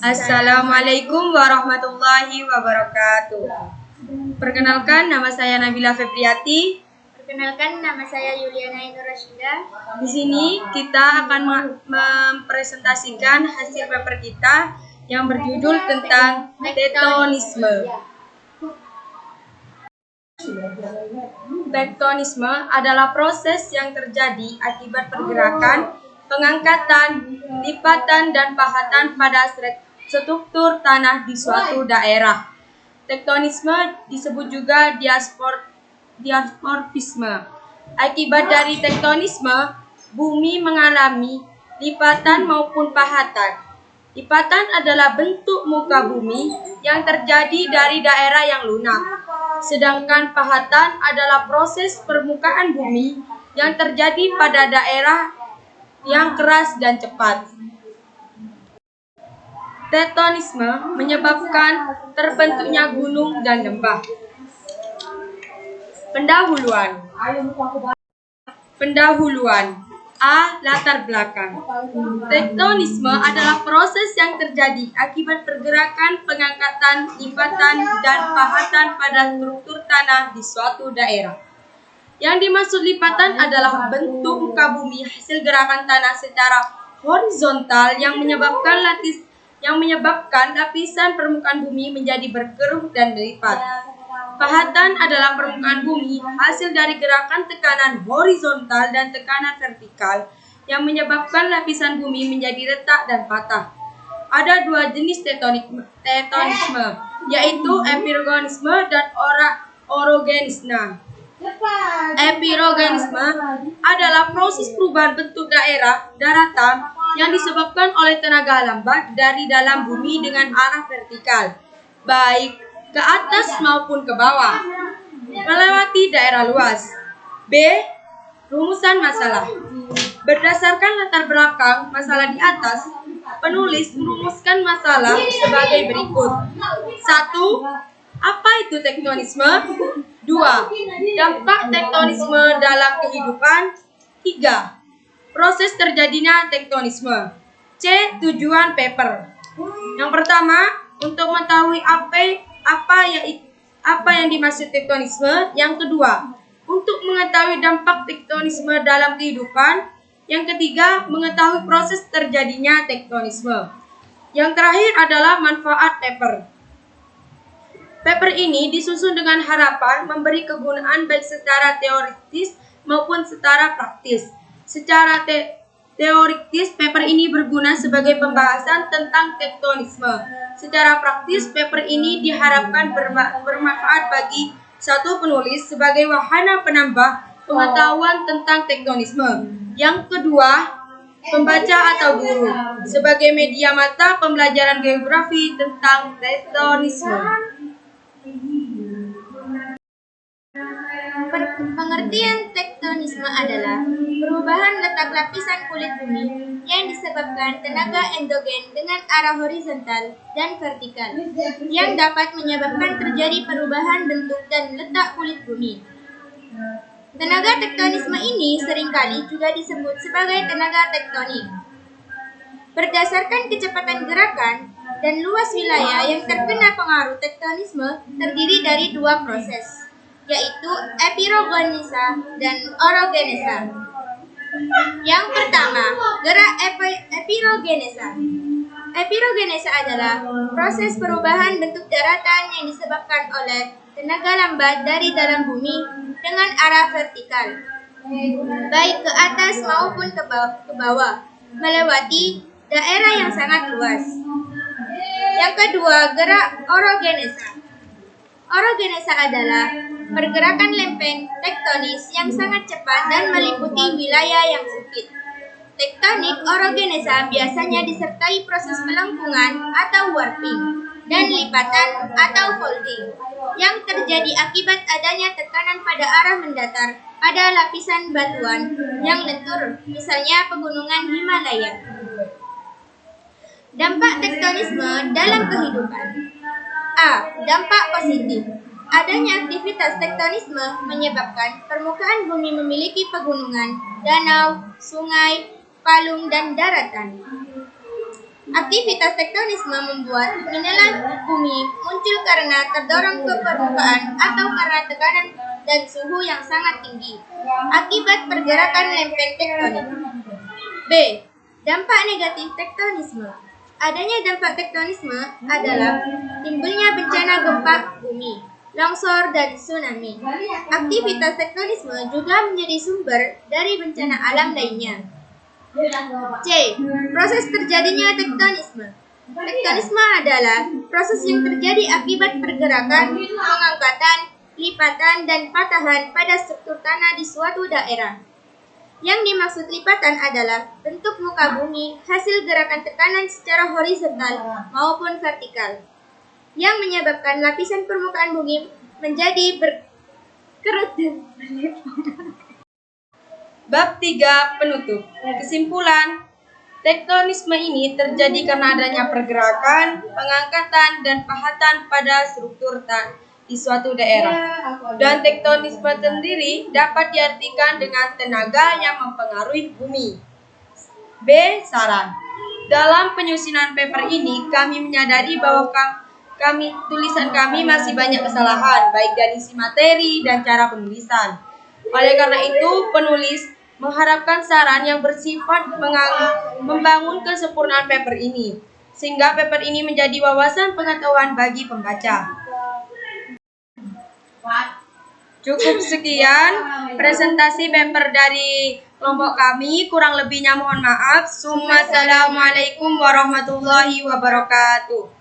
Assalamualaikum warahmatullahi wabarakatuh. Perkenalkan, nama saya Nabila Febriati. Perkenalkan, nama saya Yuliana Ainur Rasyida. Di sini kita akan mempresentasikan hasil paper kita yang berjudul tentang tektonisme. Tektonisme adalah proses yang terjadi akibat pergerakan, pengangkatan, lipatan, dan pahatan pada struktur tanah di suatu daerah. Tektonisme disebut juga diasporisme. Akibat dari tektonisme, bumi mengalami lipatan maupun pahatan. Lipatan adalah bentuk muka bumi yang terjadi dari daerah yang lunak. Sedangkan pahatan adalah proses permukaan bumi yang terjadi pada daerah yang keras dan cepat. Tektonisme menyebabkan terbentuknya gunung dan lembah. Pendahuluan. A. Latar belakang. Tektonisme adalah proses yang terjadi akibat pergerakan, pengangkatan, lipatan, dan pahatan pada struktur tanah di suatu daerah. Yang dimaksud lipatan adalah bentuk muka bumi hasil gerakan tanah secara horizontal yang menyebabkan lapisan permukaan bumi menjadi berkerut dan berlipat. Pahatan adalah permukaan bumi hasil dari gerakan tekanan horizontal dan tekanan vertikal yang menyebabkan lapisan bumi menjadi retak dan patah. Ada dua jenis tektonisme, yaitu epirogenisme dan orogenisme. Epirogenisme adalah proses perubahan bentuk daerah daratan yang disebabkan oleh tenaga lambat dari dalam bumi dengan arah vertikal, baik ke atas maupun ke bawah, melewati daerah luas. B. Rumusan masalah. Berdasarkan latar belakang masalah di atas, penulis merumuskan masalah sebagai berikut. 1. Apa itu tektonisme? 2. Dampak tektonisme dalam kehidupan. 3. Proses terjadinya tektonisme. C. Tujuan paper. Yang pertama, untuk mengetahui apa yang dimaksud tektonisme. Yang kedua, untuk mengetahui dampak tektonisme dalam kehidupan. Yang ketiga, mengetahui proses terjadinya tektonisme. Yang terakhir adalah manfaat paper. Paper ini disusun dengan harapan memberi kegunaan baik secara teoritis maupun secara praktis. Secara teoritis, paper ini berguna sebagai pembahasan tentang tektonisme. Secara praktis, paper ini diharapkan bermanfaat bagi satu penulis sebagai wahana penambah pengetahuan tentang tektonisme. Yang kedua, pembaca atau guru sebagai media mata pembelajaran geografi tentang tektonisme. Pengertian tektonisme adalah perubahan letak lapisan kulit bumi yang disebabkan tenaga endogen dengan arah horizontal dan vertikal yang dapat menyebabkan terjadi perubahan bentuk dan letak kulit bumi. Tenaga tektonisme ini seringkali juga disebut sebagai tenaga tektonik. Berdasarkan kecepatan gerakan dan luas wilayah yang terkena pengaruh tektonisme terdiri dari dua proses, yaitu epirogenesa dan orogenesa. Yang pertama, gerak epirogenesa. Epirogenesa adalah proses perubahan bentuk daratan yang disebabkan oleh tenaga lambat dari dalam bumi dengan arah vertikal, baik ke atas maupun ke bawah, melewati daerah yang sangat luas. Yang kedua, gerak orogenesa. Orogenesa adalah pergerakan lempeng tektonis yang sangat cepat dan meliputi wilayah yang sempit. Tektonik orogenesa biasanya disertai proses pelengkungan atau warping dan lipatan atau folding yang terjadi akibat adanya tekanan pada arah mendatar pada lapisan batuan yang lentur, misalnya pegunungan Himalaya. Dampak tektonisme dalam kehidupan. A. Dampak positif. Adanya aktivitas tektonisme menyebabkan permukaan bumi memiliki pegunungan, danau, sungai, palung, dan daratan. Aktivitas tektonisme membuat mineral bumi muncul karena terdorong ke permukaan atau karena tekanan dan suhu yang sangat tinggi akibat pergerakan lempeng tektonik. B. Dampak negatif tektonisme. Adanya dampak tektonisme adalah timbulnya bencana gempa bumi, longsor, dan tsunami. Aktivitas tektonisme juga menjadi sumber dari bencana alam lainnya. C. Proses terjadinya tektonisme. Tektonisme adalah proses yang terjadi akibat pergerakan, pengangkatan, lipatan, dan patahan pada struktur tanah di suatu daerah. Yang dimaksud lipatan adalah bentuk muka bumi hasil gerakan tekanan secara horizontal maupun vertikal, yang menyebabkan lapisan permukaan bumi menjadi berkerut dan Bab 3 penutup. Kesimpulan, tektonisme ini terjadi karena adanya pergerakan, pengangkatan, dan pahatan pada struktur di suatu daerah. Dan tektonisme sendiri dapat diartikan dengan tenaga yang mempengaruhi bumi. B. Saran. Dalam penyusunan paper ini, kami menyadari bahwa tulisan kami masih banyak kesalahan, baik dari isi materi dan cara penulisan. Oleh karena itu, penulis mengharapkan saran yang bersifat membangun kesempurnaan paper ini, sehingga paper ini menjadi wawasan pengetahuan bagi pembaca. Cukup sekian presentasi paper dari kelompok kami, kurang lebihnya mohon maaf. Assalamualaikum warahmatullahi wabarakatuh.